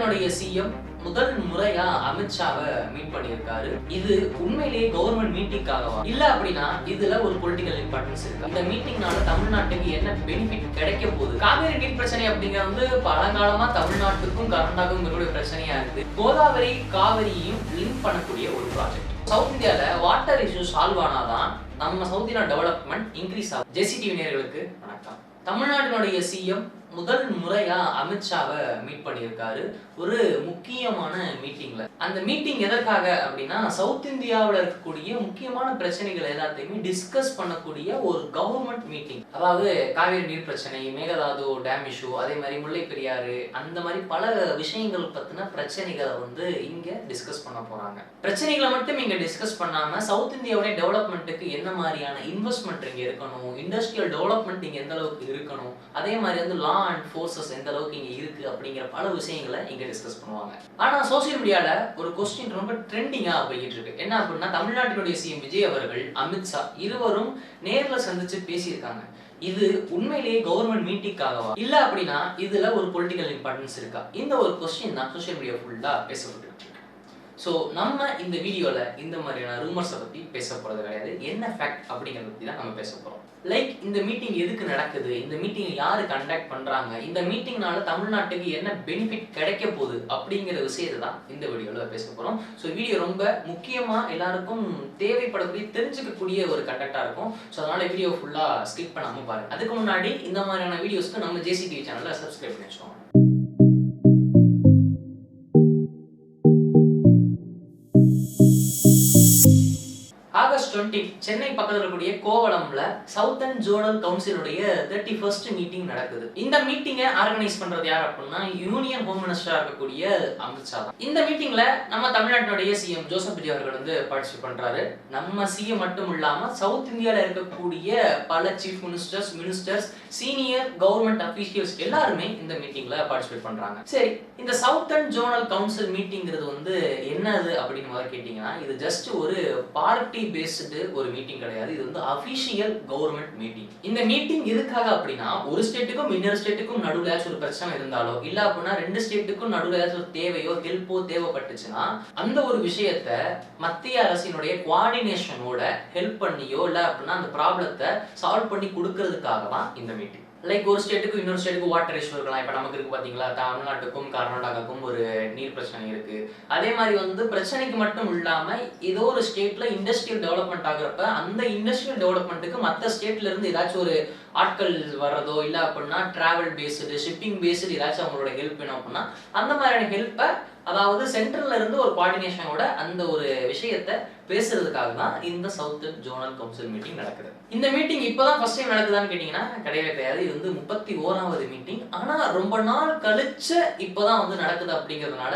தமிழ்நாட்டுடைய சிஎம் முதல் முறையா அமித்ஷாவை மீட் பண்ணியிருக்காரு. இது உண்மையிலேயே கவர்மெண்ட் மீட்டிங்காகவா இல்ல அப்படின்னா இதுல ஒரு பொலிட்டிக்கல் இம்பார்ட்டன்ஸ் இருக்கு. இந்த மீட்டிங்னால தமிழ்நாட்டுக்கு என்ன பெனிஃபிட் கிடைக்க போகுது? காவேரி நீர் பிரச்சனை அப்படிங்கிறது வந்து பழங்காலமா தமிழ்நாட்டுக்கும் கர்நாடகாவுக்கும் இருக்கக்கூடிய பிரச்சனையா இருக்கு. கோதாவரி காவிரியும் லிங்க் பண்ணக்கூடிய ஒரு ப்ராஜெக்ட். சவுத் இந்தியால வாட்டர் இஷ்யூ சால்வ் ஆனாதான் நம்ம சவுத் இந்தியா டெவலப்மெண்ட் இன்க்ரீஸ் ஆகும். ஜெசிடிவி நேயர்களுக்கு வணக்கம். தமிழ்நாட்டினுடைய சிஎம் முதல் முறையா அமித்ஷாவை மீட் பண்ணியிருக்காரு ஒரு முக்கியமான மீட்டிங்ல. அந்த மீட்டிங் எதற்காக அப்படின்னா சவுத் இந்தியாவில் இருக்கக்கூடிய முக்கியமான பிரச்சனைகள் எல்லாத்தையுமே டிஸ்கஸ் பண்ணக்கூடிய ஒரு கவர்மெண்ட் மீட்டிங். அதாவது காவேரி நீர் பிரச்சனை, மேகதாது டேம் இஷ்யூ, அதே மாதிரி முல்லை பெரியாறு, அந்த மாதிரி பல விஷயங்கள் பத்தின பிரச்சனைகளை வந்து இங்க டிஸ்கஸ் பண்ண போறாங்க. பிரச்சனைகளை மட்டும் இங்க டிஸ்கஸ் பண்ணாம சவுத் இந்தியாவுடைய டெவலப்மெண்ட்டுக்கு என்ன மாதிரியான இன்வெஸ்ட்மெண்ட் இங்க இருக்கணும், இண்டஸ்ட்ரியல் டெவலப்மெண்ட் இங்க எந்த அளவுக்கு இருக்கணும், அதே மாதிரி வந்து லா அண்ட் ஃபோர்ஸஸ் எந்த அளவுக்கு இங்க இருக்கு அப்படிங்கிற பல விஷயங்களை இங்க டிஸ்கஸ் பண்ணுவாங்க. ஆனா சோசியல் மீடியால ஒரு கொஸ்டின் ரொம்ப ட்ரெண்டிங்கா போயிட்டு இருக்கு. என்ன அப்படின்னா தமிழ்நாட்டினுடைய சிஎம் விஜய் அவர்கள் அமித்ஷா இருவரும் நேர்ல சந்திச்சு பேசியிருக்காங்க. இது உண்மையிலேயே கவர்மெண்ட் மீட்டிங்காகவா இல்ல அப்படின்னா இதுல ஒரு பொலிட்டிக்கல் இம்பார்ட்டன்ஸ் இருக்கா? இந்த ஒரு கொஸ்டின் தான் சோசியல் மீடியா ஃபுல்லா பேசப்பட்டு இருக்கு. ஸோ நம்ம இந்த வீடியோல இந்த மாதிரியான ரூமர்ஸை பத்தி பேச போறது கிடையாது. என்ன ஃபேக்ட் அப்படிங்கிறத பத்தி தான் நம்ம பேச போறோம். லைக் இந்த மீட்டிங் எதுக்கு நடக்குது, இந்த மீட்டிங் யாரு கண்டக்ட் பண்றாங்க, இந்த மீட்டிங்னால தமிழ்நாட்டுக்கு என்ன பெனிஃபிட் கிடைக்க போகுது அப்படிங்கிற விஷயத்தை தான் இந்த வீடியோல பேச போறோம். ஸோ வீடியோ ரொம்ப முக்கியமா எல்லாருக்கும் தேவைப்படக்கூடிய தெரிஞ்சுக்கக்கூடிய ஒரு கண்டக்டா இருக்கும். ஸோ அதனால வீடியோ ஃபுல்லா ஸ்கிப் பண்ணாம பாருங்க. அதுக்கு முன்னாடி இந்த மாதிரியான வீடியோஸ்க்கு நம்ம ஜேசிடிவி சேனலை சப்ஸ்கிரைப் பண்ணி வச்சுக்கோங்க. ஆகஸ்ட் 20 சென்னை பக்கத்தில் இருக்கக்கூடிய கோவளம்ல சவுத்தர்ன் ஜோனல் கவுன்சிலுடைய 31st மீட்டிங் நடக்குது. இந்த மீட்டிங்கை ஆர்கனைஸ் பண்றது யார் அப்படின்னா யூனியன் ஹோம் மினிஸ்டரா இருக்கக்கூடிய அமித்ஷா தான். இந்த மீட்டிங்ல நம்ம தமிழ்நாட்டினுடைய சிஎம் ஜோசப் விஜய் அவர்கள் வந்து பார்ட்டிசிபேட் பண்றாரு. நம்ம சிஎம் மட்டும் இல்லாம சவுத் இந்தியால இருக்கக்கூடிய பல chief ministers, senior government officials எல்லாருமே இந்த மீட்டிங்ல பார்ட்டிசிபேட் பண்றாங்க. சரி, இந்த சவுத்தர்ன் ஜோனல் கவுன்சில் மீட்டிங்கிறது வந்து என்னது அப்படின்னு முதல்ல கேட்டீங்கன்னா இது ஜஸ்ட் ஒரு பார்ட்டி பேஸ்டு ஒரு மீட்டிங் கிடையாது. இது வந்து அபிஷியல் கவர்மெண்ட் மீட்டிங். இந்த மீட்டிங் எதுக்காக அப்படின்னா ஒரு ஸ்டேட்டுக்கும் இன்னொரு ஸ்டேட்டுக்கும் நடுவுல ஒரு பிரச்சனை இருந்தாலோ இல்ல அப்படின்னா ரெண்டு ஸ்டேட்டுக்கும் நடுவுல ஒரு தேவையோ ஹெல்ப்போ தேவைப்பட்டுச்சுன்னா அந்த ஒரு விஷயத்த மத்திய அரசினுடைய கோஆர்டினேஷனோட ஹெல்ப் பண்ணியோ இல்ல அப்படின்னா அந்த ப்ராப்ளத்தை சால்வ் பண்ணி கொடுக்கறதுக்காக தான் இந்த மீட்டிங். லைக் ஒரு ஸ்டேட்டுக்கும் இன்னொரு ஸ்டேட்டுக்கும் வாட்டர் இஷ்யூ இருக்கலாம். இப்போ நமக்கு இருக்கு பார்த்தீங்களா, தமிழ்நாட்டுக்கும் கர்நாடகாவுக்கும் ஒரு நீர் பிரச்சனை இருக்கு. அதே மாதிரி வந்து பிரச்சனைக்கு மட்டும் இல்லாமல் ஏதோ ஒரு ஸ்டேட்ல இண்டஸ்ட்ரியல் டெவலப்மெண்ட் ஆகுறப்ப அந்த இண்டஸ்ட்ரியல் டெவலப்மெண்ட்டுக்கு மற்ற ஸ்டேட்ல இருந்து ஏதாச்சும் ஒரு ஆட்கள் வர்றதோ இல்லை அப்படின்னா டிராவல் பேஸ்டு, ஷிப்பிங் பேஸ்டு ஏதாச்சும் அவங்களோட ஹெல்ப் வேணும் அப்படின்னா அந்த மாதிரியான ஹெல்ப்பை, அதாவது சென்ட்ரல்ல இருந்து ஒரு கோஆர்டினேஷனோட அந்த ஒரு விஷயத்தை பேசுறதுக்காக தான் இந்த சவுத்தர்ன் ஜோனல் கவுன்சில் மீட்டிங் நடக்குது. இந்த மீட்டிங் இப்பதான் ஃபர்ஸ்ட் டைம் நடக்குதான்னு கேட்டீங்கன்னா கிடையவே கிடையாது. இது வந்து 31வது மீட்டிங். ஆனா ரொம்ப நாள் கழிச்சு இப்பதான் வந்து நடக்குது. அப்படிங்கிறதுனால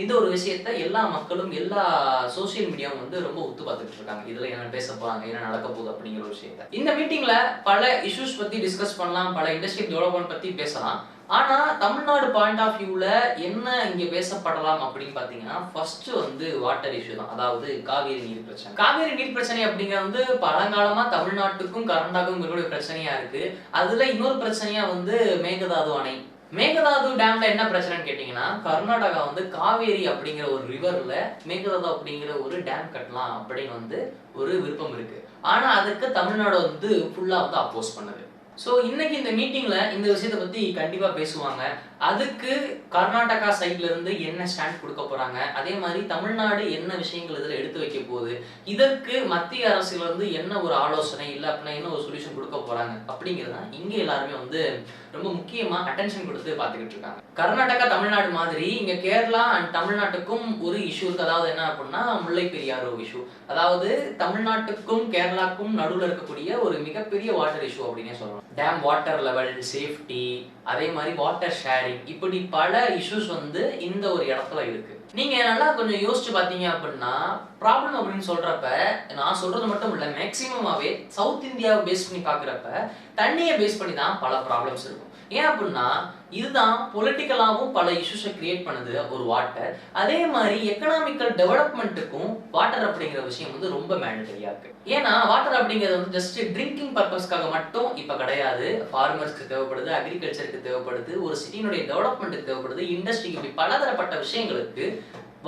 இந்த ஒரு விஷயத்த எல்லா மக்களும் எல்லா சோசியல் மீடியாவும் வந்து ரொம்ப ஒத்து பார்த்துட்டு இருக்காங்க. இதுல என்ன பேச போறாங்க, என்ன நடக்க போகுது அப்படிங்கிற ஒரு விஷயத்த. இந்த மீட்டிங்ல பல இஷ்யூஸ் பத்தி டிஸ்கஸ் பண்ணலாம், பல இண்டஸ்ட்ரியல் டெவலப்மெண்ட் பத்தி பேசலாம். ஆனா தமிழ்நாடு பாயிண்ட் ஆஃப் வியூல என்ன இங்க பேசப்படலாம் அப்படின்னு பாத்தீங்கன்னா ஃபர்ஸ்ட் வந்து வாட்டர் இஷ்யூ தான். அதாவது காவேரி நீர் பிரச்சனை. காவேரி நீர் பிரச்சனை அப்படிங்கிறது வந்து பழங்காலமா தமிழ்நாட்டுக்கும் கர்நாடகாவுக்கும் இருக்கக்கூடிய பிரச்சனையா இருக்கு. அதுல இன்னொரு பிரச்சனையா வந்து மேகதாது அணை. மேகதாது டேம்ல என்ன பிரச்சனைன்னு கேட்டீங்கன்னா கர்நாடகா வந்து காவேரி அப்படிங்கிற ஒரு ரிவர்ல மேகதாது அப்படிங்கிற ஒரு டேம் கட்டலாம் அப்படின்னு வந்து ஒரு விருப்பம் இருக்கு. ஆனா அதுக்கு தமிழ்நாடு வந்து ஃபுல்லா வந்து அப்போஸ் பண்ணுது. ஸோ இன்னைக்கு இந்த மீட்டிங்ல இந்த விஷயத்தை பத்தி கண்டிப்பா பேசுவாங்க. அதுக்கு கர்நாடகா சைட்ல இருந்து என்ன ஸ்டாண்ட் கொடுக்க போறாங்க, அதே மாதிரி தமிழ்நாடு என்ன விஷயங்கள் இதுல எடுத்து வைக்க போகுது, இதற்கு மத்திய அரசுல இருந்து என்ன ஒரு ஆலோசனை இல்லை அப்படின்னா என்ன ஒரு சொல்யூஷன் கொடுக்க போறாங்க அப்படிங்கிறத இங்க எல்லாருமே வந்து ரொம்ப முக்கியமா அட்டென்ஷன் கொடுத்து பார்த்துக்கிட்டு இருக்காங்க. கர்நாடகா தமிழ்நாடு மாதிரி இங்க கேரளா அண்ட் தமிழ்நாட்டுக்கும் ஒரு இஷ்யூ இருக்கு. அதாவது என்ன அப்படின்னா முல்லை பெரியாறு இஷ்யூ. அதாவது தமிழ்நாட்டுக்கும் கேரளாக்கும் நடுவில் இருக்கக்கூடிய ஒரு மிகப்பெரிய வாட்டர் இஷ்யூ அப்படின்னே சொல்லலாம். டேம் வாட்டர் லெவல், சேஃப்டி, அதே மாதிரி வாட்டர் ஷேரிங், இப்படி பல இஷ்யூஸ் வந்து இந்த ஒரு இடத்துல இருக்கு. நீங்க நல்லா கொஞ்சம் யோசிச்சு பாத்தீங்க அப்படின்னா ப்ராப்ளம் அப்படின்னு சொல்றப்ப நான் சொல்றது மட்டும் இல்ல, மேக்சிமமாவே சவுத் இந்தியாவை பேஸ் பண்ணி பாக்குறப்ப தண்ணியை பேஸ் பண்ணி தான் பல ப்ராப்ளம்ஸ் இருக்கும். ஏன் அப்படின்னா இதுதான் பொலிட்டிக்கலாவும் பல இஷ்யூஸை கிரியேட் பண்ணுது ஒரு வாட்டர். அதே மாதிரி எக்கனாமிக்கல் டெவலப்மெண்ட்டுக்கும் வாட்டர் அப்படிங்கிற விஷயம் வந்து ரொம்ப மேண்டட்டரியா இருக்கு. ஏன்னா வாட்டர் அப்படிங்கிறது வந்து ஜஸ்ட் ட்ரிங்கிங் பர்பஸ்க்காக மட்டும் இப்ப கிடையாது. ஃபார்மர்ஸ்க்கு தேவைப்படுது, அக்ரிகல்ச்சருக்கு தேவைப்படுது, ஒரு சிட்டியினுடைய டெவலப்மெண்ட்டுக்கு தேவைப்படுது, இண்டஸ்ட்ரிக்கு, இப்படி பலதரப்பட்ட விஷயங்களுக்கு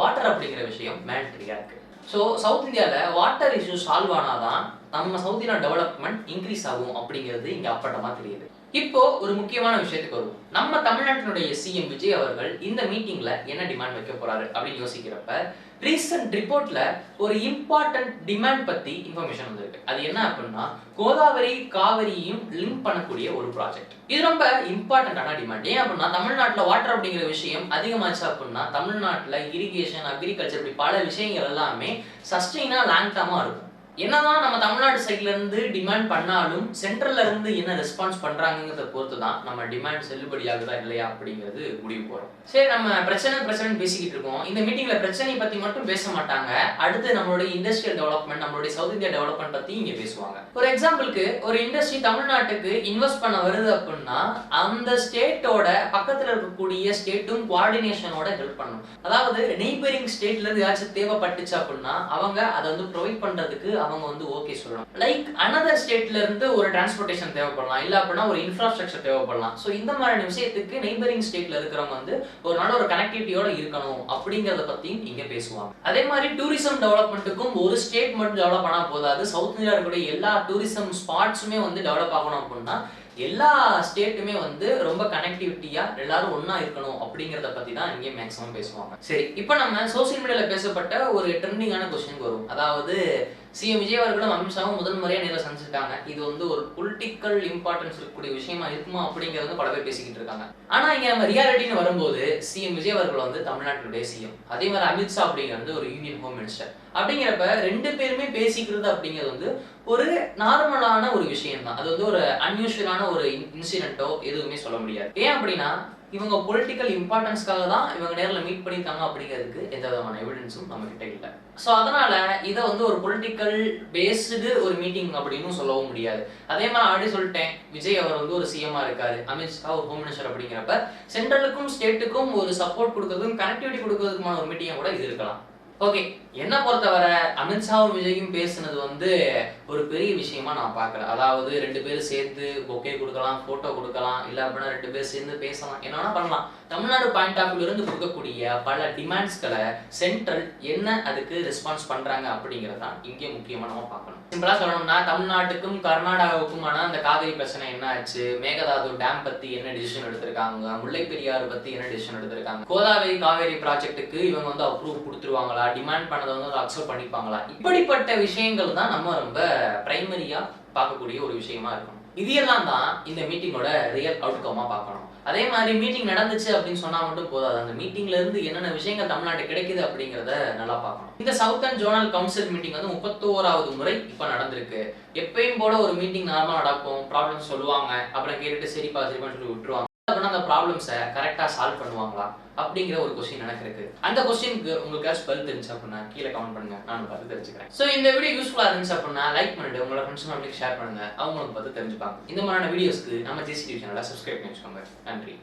வாட்டர் அப்படிங்கிற விஷயம் மேண்டட்டரியா இருக்கு. ஸோ சவுத் இந்தியாவில் வாட்டர் இஷ்யூ சால்வ் ஆனாதான் நம்ம சவுத் இந்தியா டெவலப்மெண்ட் இன்க்ரீஸ் ஆகும் அப்படிங்கிறது இங்கே அப்பட்டமா தெரியுது. இப்போ ஒரு முக்கியமான விஷயத்துக்கு வருவோம். நம்ம தமிழ்நாட்டினுடைய சிஎம் விஜய் அவர்கள் இந்த மீட்டிங்ல என்ன டிமாண்ட் வைக்க போறாரு அப்படின்னு யோசிக்கிறப்ப ரீசன்ட் ரிப்போர்ட்ல ஒரு இம்பார்ட்டன்ட் டிமாண்ட் பத்தி இன்ஃபர்மேஷன் வந்திருக்கு. அது என்ன அப்படின்னா கோதாவரி காவிரியும் லிங்க் பண்ணக்கூடிய ஒரு ப்ராஜெக்ட். இது ரொம்ப இம்பார்ட்டன்டான டிமாண்ட். ஏன் அப்படின்னா தமிழ்நாட்டில் வாட்டர் அப்படிங்கிற விஷயம் அதிகமாச்சு அப்படின்னா தமிழ்நாட்டில் இரிகேஷன், அக்ரிகல்ச்சர், இப்படி பல விஷயங்கள் எல்லாமே சஸ்டெயினா லாங் டர்மா இருக்கும். என்னதான் நம்ம தமிழ்நாடு சைட்ல இருந்து டிமாண்ட் பண்ணாலும் சென்ட்ரல்ல இருந்து என்ன ரெஸ்பான்ஸ் பண்றாங்கிறத பொறுத்து தான் நம்ம டிமாண்ட் செல்லுபடியாகுதா இல்லையா அப்படிங்கிறது முடிவு போறோம். சரி, நம்ம பிரச்சனை பேசிக்கிட்டு இருக்கோம். இந்த மீட்டிங்ல பிரச்சனை பத்தி மட்டும் பேச மாட்டாங்க. அடுத்து நம்மளுடைய இண்டஸ்ட்ரியல் டெவலப்மெண்ட், நம்மளுடைய சவுத் இந்தியா டெவலப்மெண்ட் பத்தி இங்க பேசுவாங்க. ஒரு எக்ஸாம்பிளுக்கு ஒரு இண்டஸ்ட்ரி தமிழ்நாட்டுக்கு இன்வெஸ்ட் பண்ண வருது அப்படின்னா அந்த ஸ்டேட்டோட பக்கத்துல இருக்கக்கூடிய ஸ்டேட்டும் கோஆர்டினேஷனோட ஹெல்ப் பண்ணணும். அதாவது நெய்பரிங் ஸ்டேட்ல இருந்து ஏதாச்சும் தேவைப்பட்டுச்சு அப்படின்னா அவங்க அதை வந்து ப்ரொவைட் பண்றதுக்கு அவங்க வந்து ஓகே சொல்லணும். லைக் அனதர் ஸ்டேட்ல இருந்து ஒரு டிரான்ஸ்போர்ட்டேஷன் தேவைப்படலாம், இல்ல அப்படின்னா ஒரு இன்ஃப்ராஸ்ட்ரக்சர் தேவைப்படலாம். ஸோ இந்த மாதிரி விஷயத்துக்கு நெய்பரிங் ஸ்டேட்ல இருக்கிறவங்க வந்து ஒரு நல்ல ஒரு கனெக்டிவிட்டியோட இருக்கணும் அப்படிங்கறத பத்தியும் இங்க பேசுவாங்க. அதே மாதிரி டூரிசம் டெவலப்மெண்ட்டுக்கும் ஒரு ஸ்டேட் மட்டும் டெவலப் பண்ணா போதாது. சவுத் இந்தியா இருக்கக்கூடிய எல்லா டூரிசம் ஸ்பாட்ஸுமே வந்து டெவலப் ஆகணும் அப்படின்னா எல்லா ஸ்டேட்டுமே வந்து ரொம்ப கனெக்டிவிட்டியா எல்லாரும் ஒன்னா இருக்கணும் அப்படிங்கறத பத்தி தான் இங்கே மேக்ஸிமம் பேசுவாங்க. சரி, இப்போ நம்ம சோசியல் மீடியால பேசப்பட்ட ஒரு ட்ரெண்டிங்கான கொஸ்டின் வரும். அதாவது சிஎம் விஜய் அவர்களும் அமித்ஷாவும் முதல் முறையா நேரில் சந்திச்சிருக்காங்க. இது வந்து ஒரு பொலிட்டிக்கல் இம்பார்ட்டன்ஸ் இருக்கக்கூடிய விஷயமா இருக்குமா அப்படிங்கறது பல பேர் பேசிக்கிட்டு இருக்காங்க. ஆனா இங்க நம்ம ரியாலிட்டின்னு வரும்போது சிஎம் விஜய் அவர்கள் வந்து தமிழ்நாட்டுடைய சிஎம், அதே மாதிரி அமித்ஷா அப்படிங்கிறது ஒரு யூனியன் ஹோம் மினிஸ்டர். அப்படிங்கிறப்ப ரெண்டு பேருமே பேசிக்கிறது அப்படிங்கிறது வந்து ஒரு நார்மலான ஒரு விஷயம் தான். அது வந்து ஒரு அன்யூஷுவலான ஒரு இன்சிடென்ட்டோ எதுவுமே சொல்ல முடியாது. ஏன் அப்படின்னா இவங்க பொலிட்டிக்கல் இம்பார்ட்டன்ஸ்க்காக தான் இவங்க நேரில் மீட் பண்ணியிருக்காங்க அப்படிங்கிறதுக்கு எந்த விதமான எவிடன்ஸும் நம்ம கிட்ட இல்லை. ஸோ அதனால இதை வந்து ஒரு பொலிட்டிக்கல் பேஸ்டு ஒரு மீட்டிங் அப்படின்னு சொல்லவும் முடியாது. அதே மாதிரி ஆல்ரெடி சொல்லிட்டேன், விஜய் அவர் வந்து ஒரு சிஎம்மா இருக்காரு, அமித்ஷா ஒரு ஹோம் மினிஸ்டர். அப்படிங்கிறப்ப சென்ட்ரலுக்கும் ஸ்டேட்டுக்கும் ஒரு சப்போர்ட் கொடுக்கறதுக்கும் கனெக்டிவிட்டி கொடுக்கறதுக்குமான ஒரு மீட்டிங்காக கூட இது இருக்கலாம். ஓகே, என்ன பொறுத்தவரை அமித்ஷாவும் விஜயும் பேசுனது வந்து ஒரு பெரிய விஷயமா நான் பார்க்கல. அதாவது ரெண்டு பேரும் சேர்ந்து பொக்கே கொடுக்கலாம், போட்டோ கொடுக்கலாம், இல்லை அப்படின்னா ரெண்டு பேரும் சேர்ந்து பேசலாம், என்ன வேணா பண்ணலாம். தமிழ்நாடு பாயிண்ட் ஆஃப் வியூல இருந்து கொடுக்கக்கூடிய பல டிமாண்ட்ஸ்களை சென்ட்ரல் என்ன அதுக்கு ரெஸ்பான்ஸ் பண்றாங்க அப்படிங்கிறதா இங்கே முக்கியமா நம்ம பார்க்கணும். சிம்பிளா சொல்லணும்னா தமிழ்நாட்டுக்கும் கர்நாடகாவுக்குமான அந்த காவிரி பிரச்சனை என்ன ஆச்சு, மேகதாது டேம் பத்தி என்ன டிசிஷன் எடுத்திருக்காங்க, முல்லை பெரியாறு பத்தி என்ன டிசிஷன் எடுத்திருக்காங்க, கோதாவரி காவேரி ப்ராஜெக்ட்டுக்கு இவங்க வந்து அப்ரூவ் கொடுத்துருவாங்களா, டிமாண்ட் பண்ணதை வந்து அக்செப்ட் பண்ணிப்பாங்களா, இப்படிப்பட்ட விஷயங்கள் தான் நம்ம ரொம்ப பிரைமரியா பார்க்கக்கூடிய ஒரு விஷயமா இருக்கும். இது எல்லாம் தான் இந்த மீட்டிங்கோட ரியல் அவுட்கமா பார்க்கணும். அதே மாதிரி மீட்டிங் நடந்துச்சு அப்படின்னு சொன்னா மட்டும் போதாது, அந்த மீட்டிங்ல இருந்து என்னென்ன விஷயங்கள் தமிழ்நாட்டுக்கு கிடைக்குது அப்படிங்கிறத நல்லா பார்க்கணும். இந்த சவுத்தர்ன் ஜோனல் கவுன்சில் மீட்டிங் வந்து 31வது முறை இப்ப நடந்திருக்கு. எப்பயும் போல ஒரு மீட்டிங் நார்மலா நடக்கும், ப்ராப்ளம் சொல்லுவாங்க, அப்புறம் கேட்டுட்டு சரிப்பான்னு சொல்லி விட்டுருவாங்க. அப்படின்னா அந்த ப்ராப்ளம்ஸை கரெக்டாக சால்வ் பண்ணுவாங்களா அப்படிங்கிற ஒரு கொஸ்டின் எனக்கு இருக்கு. அந்த கொஸ்டினுக்கு உங்களுக்கு பதில் தெரிஞ்சு அப்படின்னா கீழே கமெண்ட் பண்ணுங்க, நான் பார்த்து தெரிஞ்சுக்கிறேன். ஸோ இந்த வீடியோ யூஸ்ஃபுல்லாக இருந்துச்சு அப்படின்னா லைக் பண்ணிட்டு உங்களோட ஃப்ரெண்ட்ஸ் ஃபேமிலிக்கு ஷேர் பண்ணுங்க, அவங்களுக்கு பார்த்து தெரிஞ்சுப்பாங்க. இந்த மாதிரியான வீடியோஸ்க்கு நம்ம ஜிசி டிவி சேனலை சப்ஸ்கிரைப் பண்ணி வச்சுக்கோங்க. நன்றி.